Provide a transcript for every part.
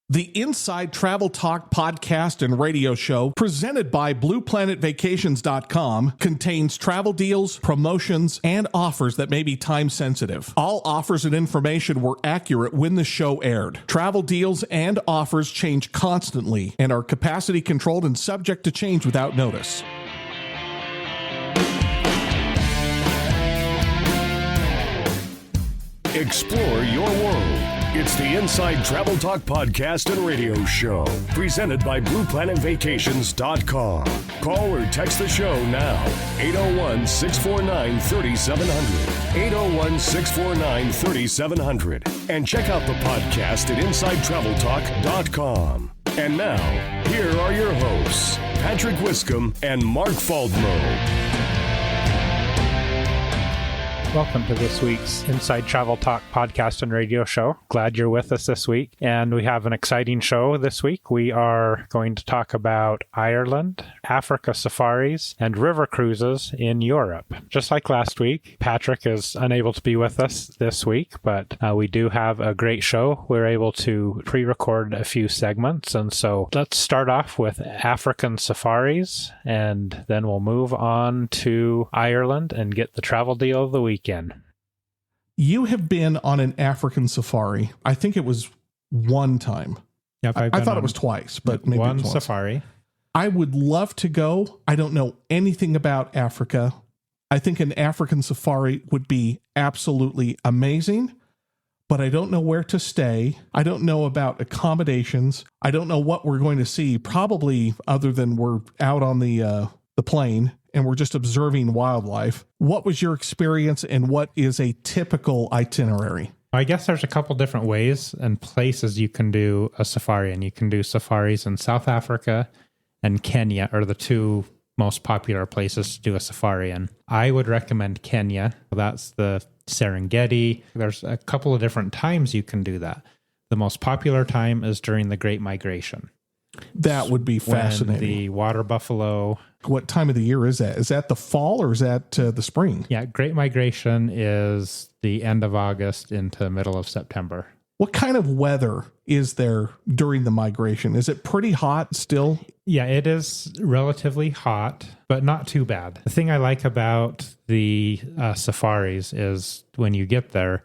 The Inside Travel Talk podcast and radio show, presented by BluePlanetVacations.com, contains travel deals, promotions, and offers that may be time sensitive. All offers and information were accurate when the show aired. Travel deals and offers change constantly and are capacity controlled and subject to change without notice. Explore your world. It's the Inside Travel Talk podcast and radio show, presented by BluePlanetVacations.com. Call or text the show now, 801-649-3700, 801-649-3700, and check out the podcast at InsideTravelTalk.com. And now, here are your hosts, Patrick Wiscombe and Mark Faldmo. Welcome to this week's Inside Travel Talk podcast and radio show. Glad you're with us this week. And we have an exciting show this week. We are going to talk about Ireland, Africa safaris, and river cruises in Europe. Just like last week, Patrick is unable to be with us this week, but we do have a great show. We're able to pre-record a few segments. And so let's start off with African safaris, and then we'll move on to Ireland and get the travel deal of the week. You have been on an African safari. I think it was one time. Yep, I thought it was twice, but maybe one it was once. safari. I would love to go. I don't know anything about Africa. I think an African safari would be absolutely amazing, but I don't know where to stay. I don't know about accommodations. I don't know what we're going to see, probably other than we're out on the plane and we're just observing wildlife. What was your experience, and what is a typical itinerary? I guess there's a couple different ways and places you can do a safari, and you can do safaris in South Africa and Kenya are the two most popular places to do a safari in. I would recommend Kenya. That's the Serengeti. There's a couple of different times you can do that. The most popular time is during the Great Migration. That would be fascinating. When the water buffalo. What time of the year is that? Is that the fall or is that the spring? Yeah, Great Migration is the end of August into middle of September. What kind of weather is there during the migration? Is it pretty hot still? Yeah, it is relatively hot, but not too bad. The thing I like about the safaris is when you get there,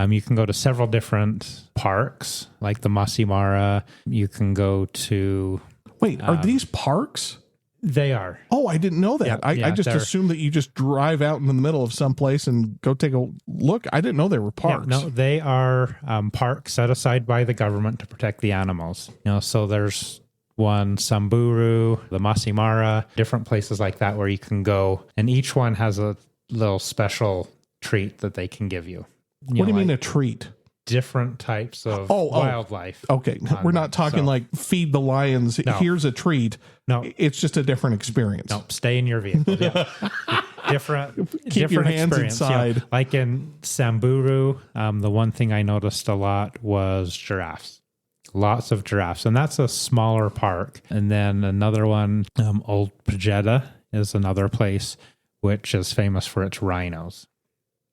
you can go to several different parks, like the Masai Mara. You can go to... Wait, are these parks? They are. Oh, I didn't know that. I just assumed that you just drive out in the middle of someplace and go take a look. I didn't know they were parks. Yeah, no, they are parks set aside by the government to protect the animals. So there's one, Samburu, the Masai Mara, different places like that where you can go. And each one has a little special treat that they can give you. What do you mean a treat? Different types of wildlife. Okay. We're not talking like feed the lions. No. Here's a treat. No. It's just a different experience. No, stay in your vehicle. Yeah. Keep your hands inside. Like in Samburu, the one thing I noticed a lot was giraffes. Lots of giraffes. And that's a smaller park. And then another one, Old Pejeta is another place which is famous for its rhinos.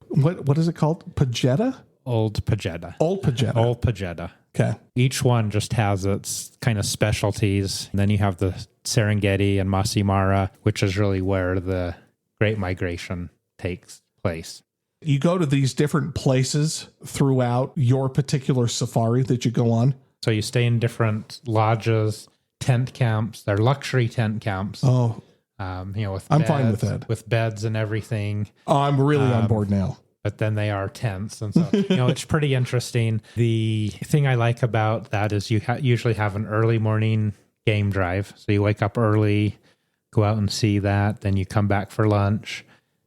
What is it called? Pejeta? Old Pejeta. Old Pejeta. Old Pejeta. Okay. Each one just has its kind of specialties. And then you have the Serengeti and Masai Mara, which is really where the Great Migration takes place. You go to these different places throughout your particular safari that you go on? So you stay in different lodges, tent camps. They're luxury tent camps. Oh, with I'm beds, fine with that. With beds and everything. Oh, I'm really on board now. But then they are tents. And so, it's pretty interesting. The thing I like about that is you usually have an early morning game drive. So you wake up early, go out and see that. Then you come back for lunch.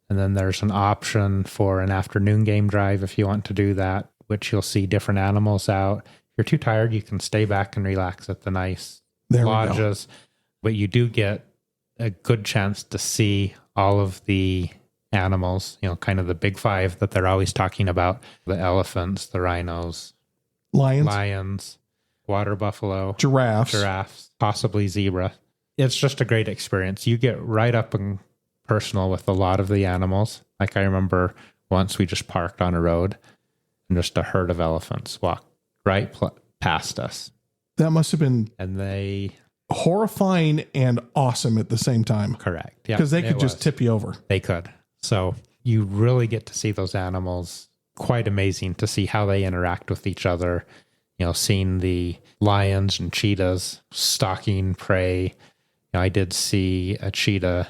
And then there's an option for an afternoon game drive if you want to do that, which you'll see different animals out. If you're too tired, you can stay back and relax at the nice lodges. But you do get a good chance to see all of the animals, kind of the big five that they're always talking about: the elephants, the rhinos, lions, water buffalo, giraffes, possibly zebra. It's just a great experience. You get right up and personal with a lot of the animals. Like I remember once we just parked on a road and just a herd of elephants walked right past us. That must have been And they... horrifying and awesome at the same time. Correct. Yeah. Because they could just tip you over. They could. So you really get to see those animals. Quite amazing to see how they interact with each other. You know, seeing the lions and cheetahs stalking prey. You know, I did see a cheetah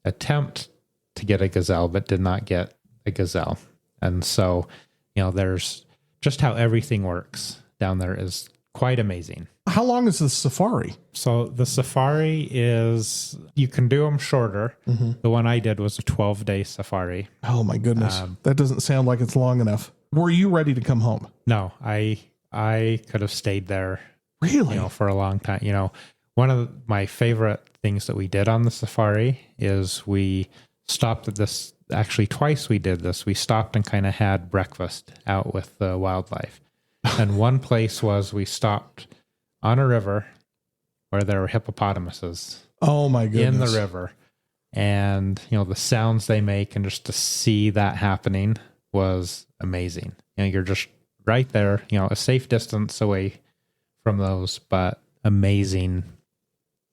attempt to get a gazelle, but did not get a gazelle. And so, you know, there's just how everything works down there is quite amazing. How long is the safari? So the safari is, you can do them shorter. Mm-hmm. The one I did was a 12-day safari. Oh my goodness. That doesn't sound like it's long enough. Were you ready to come home? No, I could have stayed there. Really? You know, for a long time. You know, one of my favorite things that we did on the safari is we stopped at this, actually twice we did this. We stopped and kind of had breakfast out with the wildlife. And one place was we stopped on a river where there were hippopotamuses. Oh my goodness. In the river. And, you know, the sounds they make and just to see that happening was amazing. You know, you're just right there, you know, a safe distance away from those, but amazing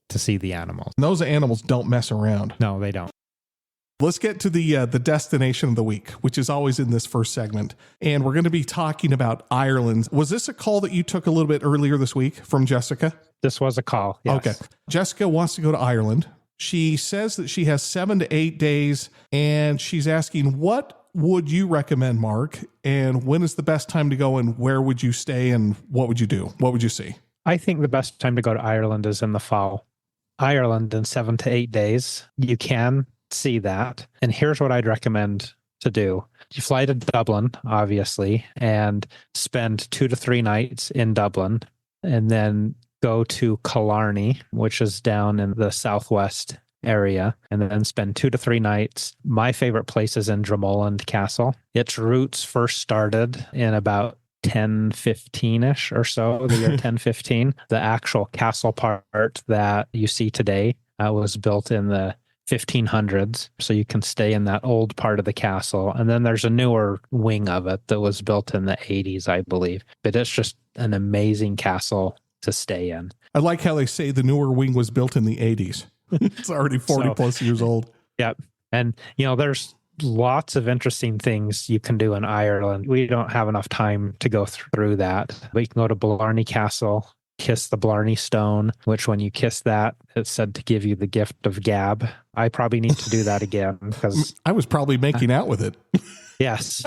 to see the animals. And those animals don't mess around. No, they don't. Let's get to the destination of the week, which is always in this first segment. And we're going to be talking about Ireland. Was this a call that you took a little bit earlier this week from Jessica? This was a call, yes. Okay. Jessica wants to go to Ireland. She says that she has 7 to 8 days, and she's asking, what would you recommend, Mark? And when is the best time to go, and where would you stay, and what would you do? What would you see? I think the best time to go to Ireland is in the fall. Ireland in 7 to 8 days. You can see that. And here's what I'd recommend to do. You fly to Dublin, obviously, and spend 2 to 3 nights in Dublin, and then go to Killarney, which is down in the southwest area, and then spend 2 to 3 nights. My favorite place is in Dromoland Castle. Its roots first started in about 1015-ish or so, the year 1015. The actual castle part that you see today was built in the 1500s, so you can stay in that old part of the castle. And then there's a newer wing of it that was built in the 80s, I believe. But it's just an amazing castle to stay in. I like how they say the newer wing was built in the 80s. It's already 40 plus years old. Yep. And, you know, there's lots of interesting things you can do in Ireland. We don't have enough time to go through that. But you can go to Blarney Castle, kiss the Blarney Stone, which when you kiss that, it's said to give you the gift of gab. I probably need to do that again because I was probably making out with it. Yes.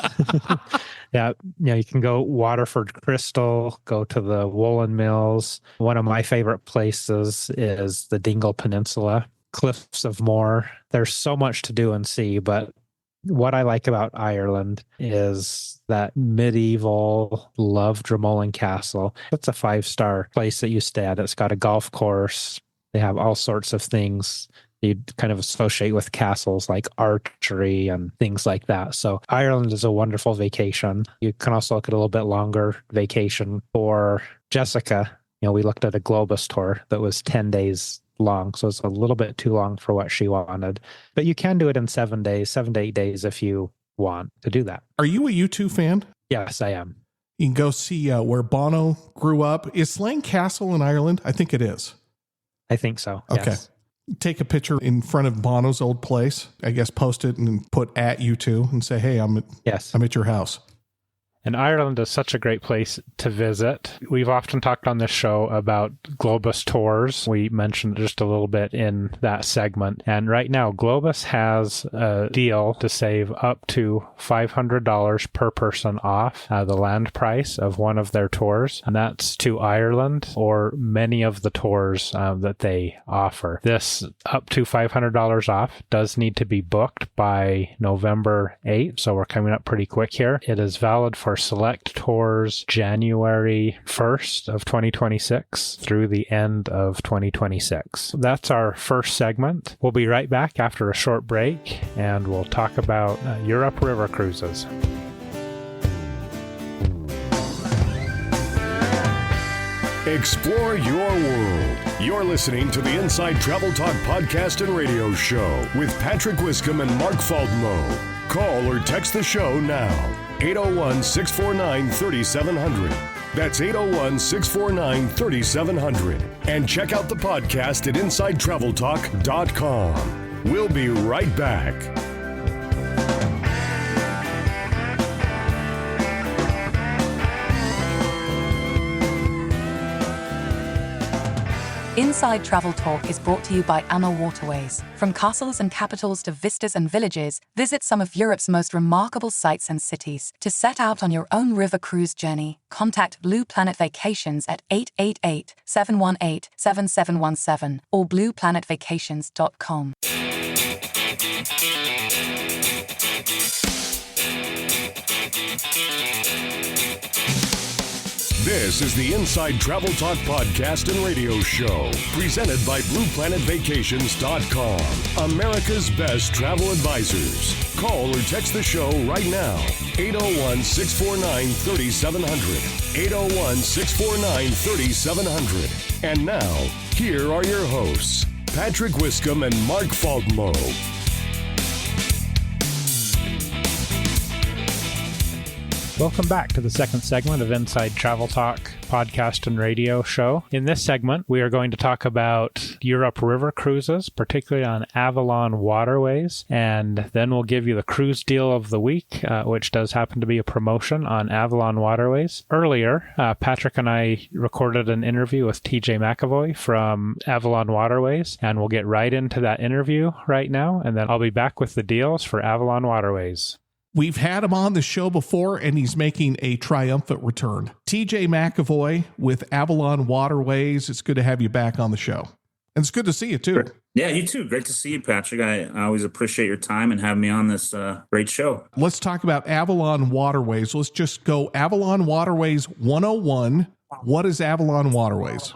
Yeah. You know, you can go Waterford Crystal, go to the woolen mills. One of my favorite places is the Dingle Peninsula, Cliffs of Moher. There's so much to do and see, but what I like about Ireland is that medieval, love Dromoland Castle. It's a 5-star place that you stay at. It's got a golf course. They have all sorts of things you'd kind of associate with castles like archery and things like that. So Ireland is a wonderful vacation. You can also look at a little bit longer vacation for Jessica. You know, we looked at a Globus tour that was 10 days long. So it's a little bit too long for what she wanted. But you can do it in 7 days, 7 to 8 days if you want to do that. Are you a U2 fan? Yes, I am. You can go see where Bono grew up. Is Slane Castle in Ireland? I think it is. I think so. Okay. Yes. Take a picture in front of Bono's old place. I guess post it and put at U2 and say, hey, I'm at your house. And Ireland is such a great place to visit. We've often talked on this show about Globus tours. We mentioned just a little bit in that segment. And right now, Globus has a deal to save up to $500 per person off the land price of one of their tours. And that's to Ireland or many of the tours that they offer. This up to $500 off does need to be booked by November 8th. So we're coming up pretty quick here. It is valid for select tours January 1st of 2026 through the end of 2026. That's our first segment. We'll be right back after a short break and we'll talk about Europe river cruises. Explore your world. You're listening to the Inside Travel Talk podcast and radio show with Patrick Wiscombe and Mark Faldmo. Call or text the show now. 801-649-3700. That's 801-649-3700. And check out the podcast at InsideTravelTalk.com. We'll be right back. Inside Travel Talk is brought to you by Amel Waterways. From castles and capitals to vistas and villages, visit some of Europe's most remarkable sites and cities. To set out on your own river cruise journey, contact Blue Planet Vacations at 888-718-7717 or blueplanetvacations.com. This is the Inside Travel Talk podcast and radio show, presented by BluePlanetVacations.com, America's best travel advisors. Call or text the show right now, 801-649-3700, 801-649-3700. And now, here are your hosts, Patrick Wiscombe and Mark Faltmo. Welcome back to the second segment of Inside Travel Talk podcast and radio show. In this segment, we are going to talk about Europe river cruises, particularly on Avalon waterways, and then we'll give you the cruise deal of the week, which does happen to be a promotion on Avalon waterways. Earlier, Patrick and I recorded an interview with TJ McAvoy from Avalon waterways, and we'll get right into that interview right now, and then I'll be back with the deals for Avalon waterways. We've had him on the show before, and he's making a triumphant return. TJ McAvoy with Avalon Waterways. It's good to have you back on the show. And it's good to see you, too. Yeah, you too. Great to see you, Patrick. I always appreciate your time and having me on this great show. Let's talk about Avalon Waterways. Let's just go Avalon Waterways 101. What is Avalon Waterways?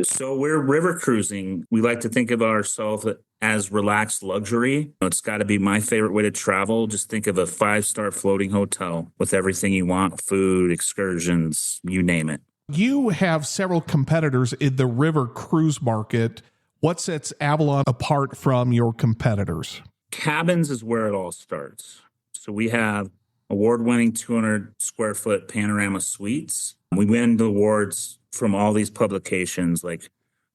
So we're river cruising. We like to think of ourselves as relaxed luxury. It's got to be my favorite way to travel. Just think of a 5-star floating hotel with everything you want, food, excursions, you name it. You have several competitors in the river cruise market. What sets Avalon apart from your competitors? Cabins is where it all starts. So we have award-winning 200 square foot panorama suites. We win the awards from all these publications, like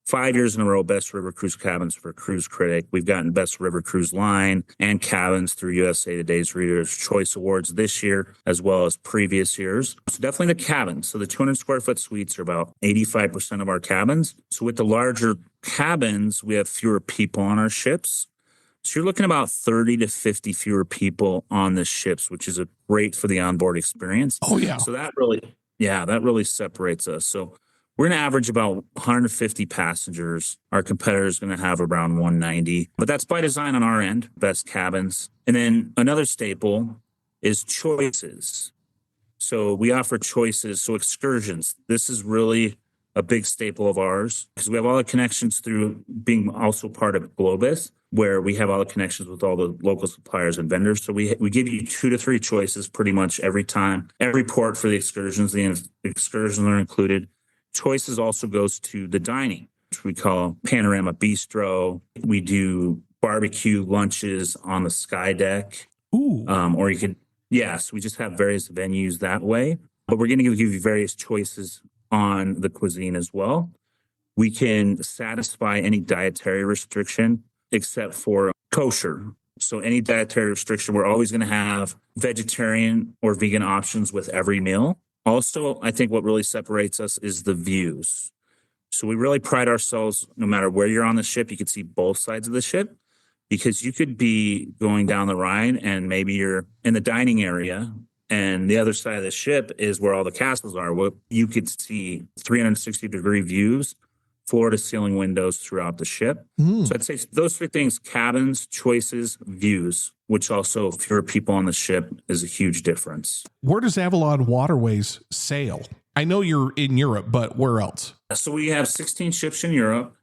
5 years in a row, Best River Cruise Cabins for Cruise Critic. We've gotten Best River Cruise Line and Cabins through USA Today's Reader's Choice Awards this year, as well as previous years. So definitely the cabins. So the 200 square foot suites are about 85% of our cabins. So with the larger cabins, we have fewer people on our ships. So you're looking about 30 to 50 fewer people on the ships, which is great for the onboard experience. Oh, yeah. So that really separates us. So we're going to average about 150 passengers. Our competitors are going to have around 190. But that's by design on our end, best cabins. And then another staple is choices. So we offer choices. So excursions. This is really a big staple of ours because we have all the connections through being also part of Globus, where we have all the connections with all the local suppliers and vendors. So we give you 2 to 3 choices pretty much every time. Every port for the excursions are included. Choices also goes to the dining, which we call Panorama Bistro. We do barbecue lunches on the sky deck. Ooh. Or you could, so we just have various venues that way. But we're going to give you various choices on the cuisine as well. We can satisfy any dietary restriction except for kosher. So any dietary restriction, we're always going to have vegetarian or vegan options with every meal. Also, I think what really separates us is the views. So we really pride ourselves, no matter where you're on the ship, you can see both sides of the ship, because you could be going down the Rhine and maybe you're in the dining area and the other side of the ship is where all the castles are. Well, you could see 360-degree views, floor-to-ceiling windows throughout the ship. So I'd say those 3 things: cabins, choices, views, which also fewer people on the ship is a huge difference. Where does Avalon Waterways sail? I know you're in Europe, but where else? So we have 16 ships in Europe.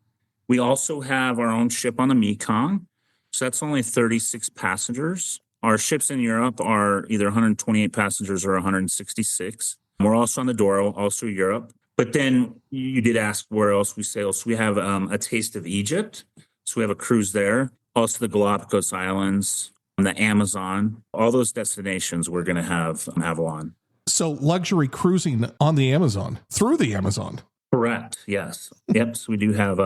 We also have our own ship on the Mekong. So that's only 36 passengers. Our ships in Europe are either 128 passengers or 166. We're also on the Douro, also Europe. But then you did ask where else we sail. So we have a taste of Egypt. So we have a cruise there. Also the Galapagos Islands, the Amazon, all those destinations we're going to have Avalon. So luxury cruising on the Amazon, through the Amazon. Correct. Yes. Yep. So we do have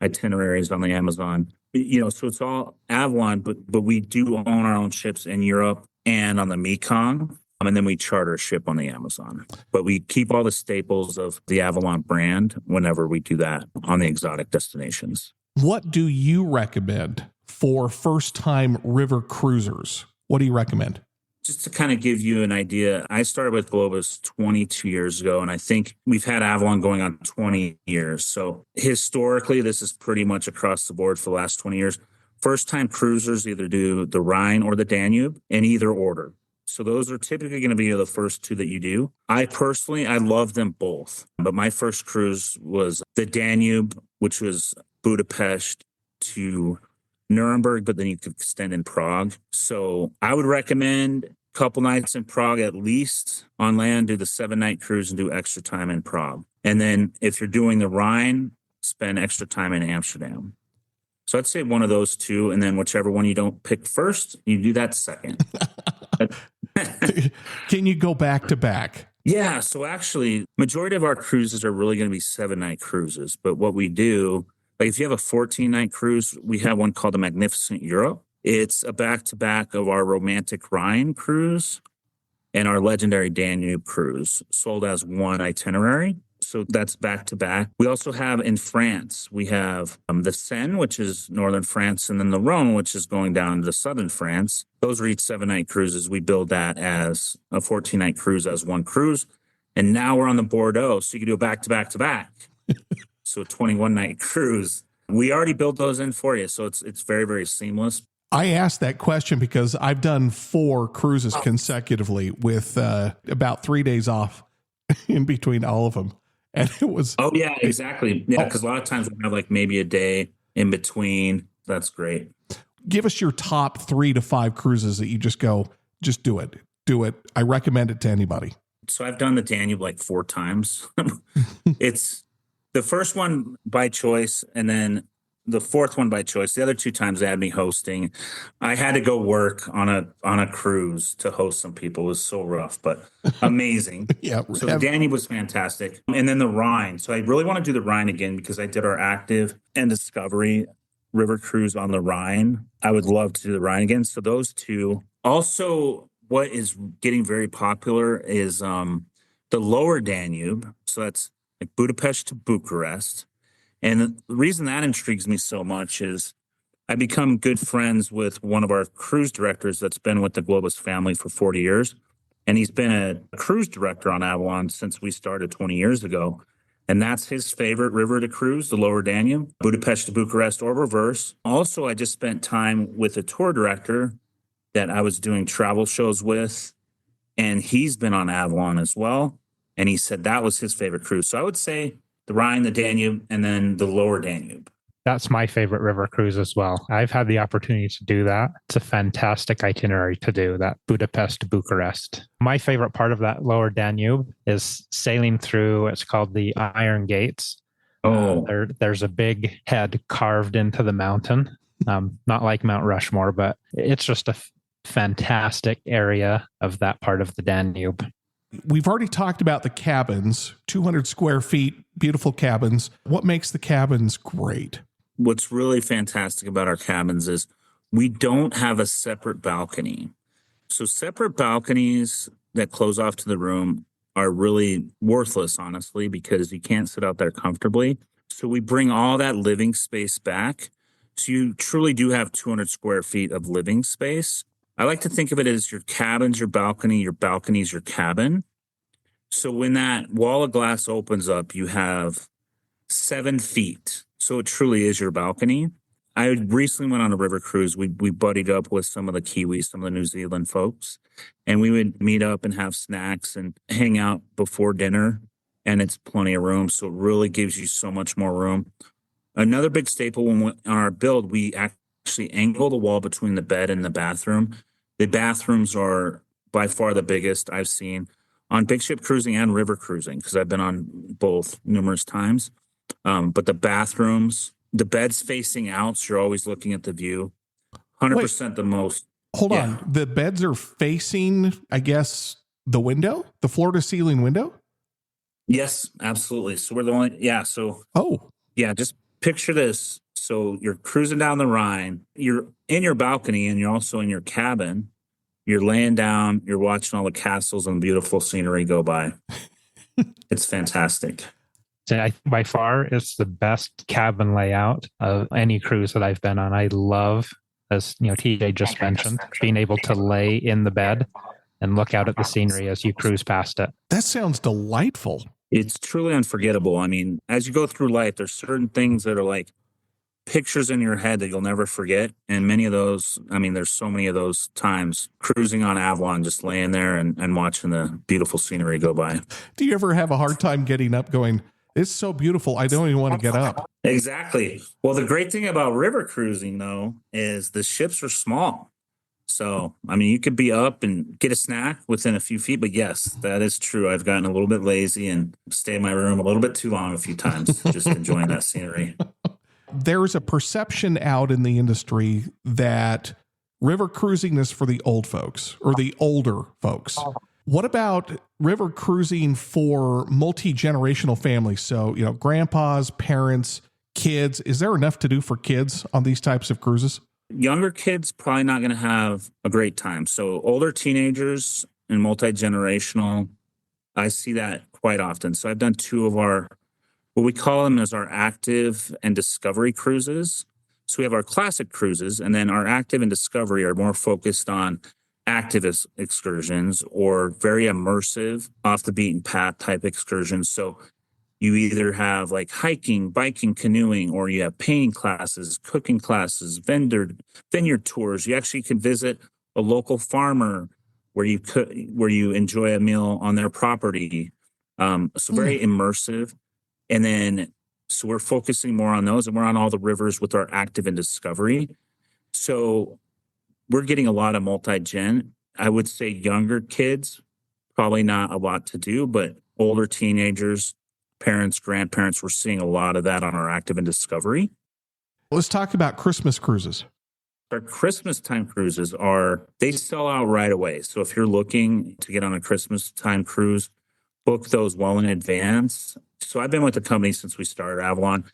itineraries on the Amazon. So it's all Avalon, but we do own our own ships in Europe and on the Mekong. And then we charter a ship on the Amazon. But we keep all the staples of the Avalon brand whenever we do that on the exotic destinations. What do you recommend for first-time river cruisers? What do you recommend? Just to kind of give you an idea, I started with Globus 22 years ago, and I think we've had Avalon going on 20 years. So historically, this is pretty much across the board for the last 20 years. First-time cruisers either do the Rhine or the Danube in either order. So those are typically going to be the first two that you do. I love them both. But my first cruise was the Danube, which was Budapest to Nuremberg, but then you could extend in Prague. So I would recommend a couple nights in Prague at least on land, do the 7-night cruise and do extra time in Prague. And then if you're doing the Rhine, spend extra time in Amsterdam. So I'd say one of those two, and then whichever one you don't pick first, you do that second. Can you go back to back? Yeah. So actually, majority of our cruises are really going to be 7-night cruises. But what we do, like if you have a 14-night cruise, we have one called the Magnificent Europe. It's a back-to-back of our Romantic Rhine cruise and our legendary Danube cruise, sold as one itinerary. So that's back-to-back. We also have in France, we have the Seine, which is northern France, and then the Rhone, which is going down to southern France. Those are each 7-night cruises. We build that as a 14-night cruise as one cruise. And now we're on the Bordeaux, so you can do a back-to-back-to-back. So a 21-night cruise. We already built those in for you, so it's very, very seamless. I asked that question because I've done 4 cruises consecutively with about 3 days off in between all of them. And it was... Oh, yeah, exactly. Yeah, because a lot of times we have like maybe a day in between. That's great. Give us your top 3 to 5 cruises that you just go, just do it. Do it. I recommend it to anybody. So I've done the Danube like 4 times. It's the first one by choice, and then the 4th one by choice. The other 2 times they had me hosting. I had to go work on a cruise to host some people. It was so rough, but amazing. Yeah. So the Danube was fantastic. And then the Rhine. So I really want to do the Rhine again because I did our active and discovery river cruise on the Rhine. I would love to do the Rhine again. So those 2. Also, what is getting very popular is the lower Danube. So that's like Budapest to Bucharest. And the reason that intrigues me so much is I become good friends with one of our cruise directors that's been with the Globus family for 40 years. And he's been a cruise director on Avalon since we started 20 years ago. And that's his favorite river to cruise, the lower Danube, Budapest to Bucharest or reverse. Also, I just spent time with a tour director that I was doing travel shows with, and he's been on Avalon as well. And he said that was his favorite cruise. So I would say the Rhine, the Danube, and then the lower Danube. That's my favorite river cruise as well. I've had the opportunity to do that. It's a fantastic itinerary to do, that Budapest to Bucharest. My favorite part of that lower Danube is sailing through, it's called the Iron Gates. There's a big head carved into the mountain, not like Mount Rushmore, but it's just a fantastic area of that part of the Danube. We've already talked about the cabins, 200 square feet, beautiful cabins. What makes the cabins great? What's really fantastic about our cabins is we don't have a separate balcony. So separate balconies that close off to the room are really worthless, honestly, because you can't sit out there comfortably. So we bring all that living space back. So you truly do have 200 square feet of living space. I like to think of it as your cabin's your balcony's your cabin. So when that wall of glass opens up, you have 7 feet. So it truly is your balcony. I recently went on a river cruise. We buddied up with some of the Kiwis, some of the New Zealand folks, and we would meet up and have snacks and hang out before dinner, and it's plenty of room. So it really gives you so much more room. Another big staple on our build, we actually angle the wall between the bed and the bathroom. The bathrooms are by far the biggest I've seen on big ship cruising and river cruising, because I've been on both numerous times. But the bathrooms, the bed's facing out, so you're always looking at the view. 100% the most. Hold on. The beds are facing, I guess, the window, the floor to ceiling window? Yes, absolutely. So we're the only, yeah. So, Oh, yeah, just picture this. So you're cruising down the Rhine, you're in your balcony and you're also in your cabin. You're laying down, you're watching all the castles and beautiful scenery go by. It's fantastic. So by far, it's the best cabin layout of any cruise that I've been on. I love, as TJ just mentioned, being able to lay in the bed and look out at the scenery as you cruise past it. that sounds delightful. It's truly unforgettable. I mean, as you go through life, there's certain things that are like pictures in your head that you'll never forget. And many of those, I mean, there's so many of those times cruising on Avalon, just laying there and watching the beautiful scenery go by. Do you ever have a hard time getting up going, it's so beautiful, I don't even want to get up? Exactly. Well, the great thing about river cruising, though, is the ships are small. So, I mean, you could be up and get a snack within a few feet. But yes, that is true. I've gotten a little bit lazy and stay in my room a little bit too long a few times, just enjoying that scenery. There's a perception out in the industry that river cruising is for the old folks or the older folks. What about river cruising for multi-generational families? So, grandpas, parents, kids. Is there enough to do for kids on these types of cruises? Younger kids probably not going to have a great time. So older teenagers and multi-generational, I see that quite often. So I've done two of our, what we call them as our active and discovery cruises. So we have our classic cruises, and then our active and discovery are more focused on active excursions or very immersive, off the beaten path type excursions. So you either have like hiking, biking, canoeing, or you have painting classes, cooking classes, vineyard tours. You actually can visit a local farmer where you enjoy a meal on their property. So very immersive. And then, so we're focusing more on those, and we're on all the rivers with our active and discovery. So we're getting a lot of multi-gen. I would say younger kids, probably not a lot to do, but older teenagers, parents, grandparents, we're seeing a lot of that on our active and discovery. Let's talk about Christmas cruises. Our Christmas time cruises they sell out right away. So if you're looking to get on a Christmas time cruise, book those well in advance. So I've been with the company since we started Avalon.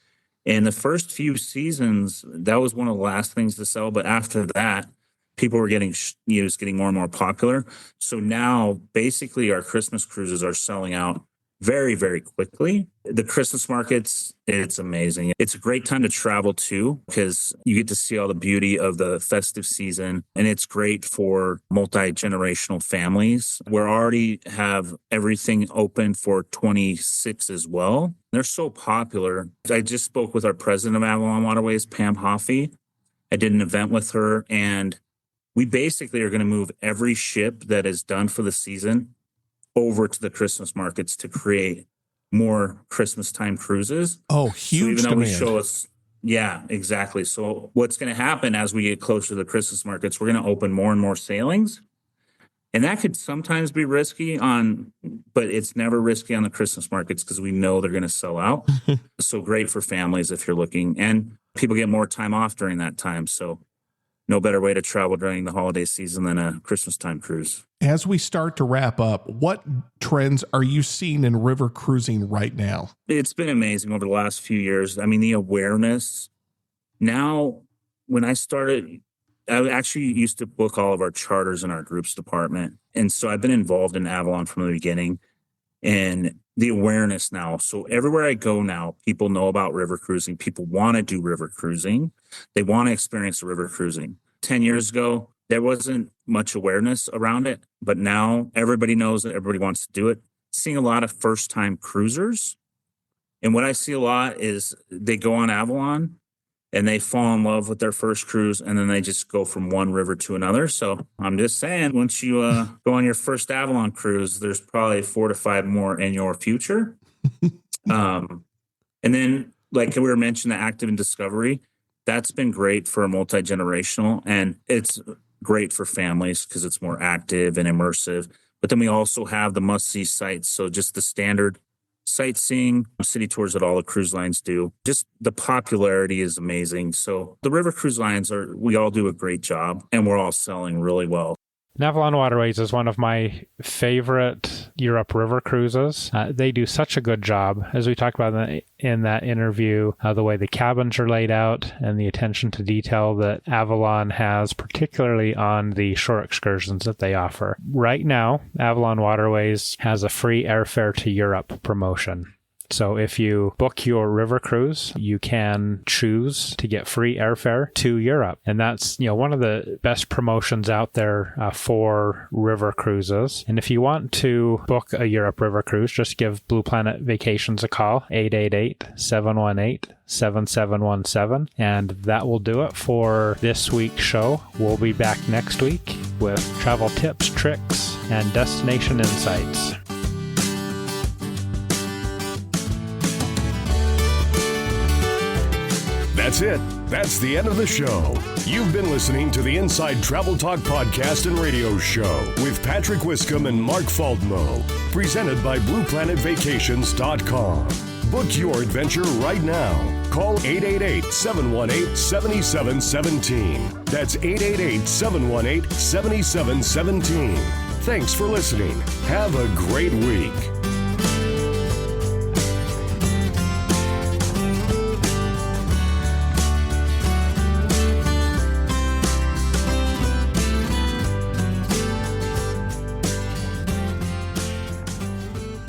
And the first few seasons, that was one of the last things to sell. But after that, people were getting more and more popular. So now basically our Christmas cruises are selling out very, very quickly. The Christmas markets, it's amazing. It's a great time to travel too, because you get to see all the beauty of the festive season. And it's great for multi-generational families. We already have everything open for 26 as well. They're so popular. I just spoke with our president of Avalon Waterways, Pam Hoffey. I did an event with her, and we basically are going to move every ship that is done for the season over to the Christmas markets to create more Christmas time cruises. Oh, huge so even though demand. we show us, yeah, exactly. So what's going to happen as we get closer to the Christmas markets, we're going to open more and more sailings. And that could sometimes be risky but it's never risky on the Christmas markets because we know they're going to sell out. So great for families if you're looking, and people get more time off during that time. So no better way to travel during the holiday season than a Christmas time cruise. As we start to wrap up, what trends are you seeing in river cruising right now? It's been amazing over the last few years. I mean, the awareness. Now, when I started, I actually used to book all of our charters in our groups department. And so I've been involved in Avalon from the beginning, and the awareness now. So everywhere I go now, people know about river cruising. People want to do river cruising. They want to experience river cruising. 10 years ago, there wasn't much awareness around it, but now everybody knows it. Everybody wants to do it. Seeing a lot of first-time cruisers. And what I see a lot is they go on Avalon and they fall in love with their first cruise, and then they just go from one river to another. So I'm just saying, once you go on your first Avalon cruise, there's probably 4 to 5 more in your future. And then, like we were mentioning, the active and discovery, that's been great for a multi-generational, and it's great for families because it's more active and immersive. But then we also have the must-see sites. So just the standard sightseeing, city tours that all the cruise lines do. Just the popularity is amazing. So the river cruise lines we all do a great job, and we're all selling really well. Avalon Waterways is one of my favorite Europe river cruises. They do such a good job, as we talked about in that interview, the way the cabins are laid out and the attention to detail that Avalon has, particularly on the shore excursions that they offer. Right now, Avalon Waterways has a free airfare to Europe promotion. So if you book your river cruise, you can choose to get free airfare to Europe. And that's, one of the best promotions out there for river cruises. And if you want to book a Europe river cruise, just give Blue Planet Vacations a call, 888-718-7717. And that will do it for this week's show. We'll be back next week with travel tips, tricks, and destination insights. That's it. That's the end of the show. You've been listening to the Inside Travel Talk podcast and radio show with Patrick Wiscombe and Mark Faldmo, presented by BluePlanetVacations.com. Book your adventure right now. Call 888-718-7717. That's 888-718-7717. Thanks for listening. Have a great week.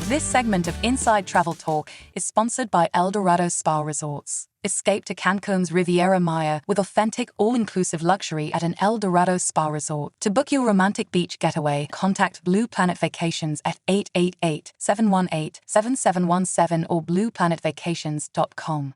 This segment of Inside Travel Talk is sponsored by El Dorado Spa Resorts. Escape to Cancun's Riviera Maya with authentic, all-inclusive luxury at an El Dorado Spa Resort. To book your romantic beach getaway, contact Blue Planet Vacations at 888-718-7717 or blueplanetvacations.com.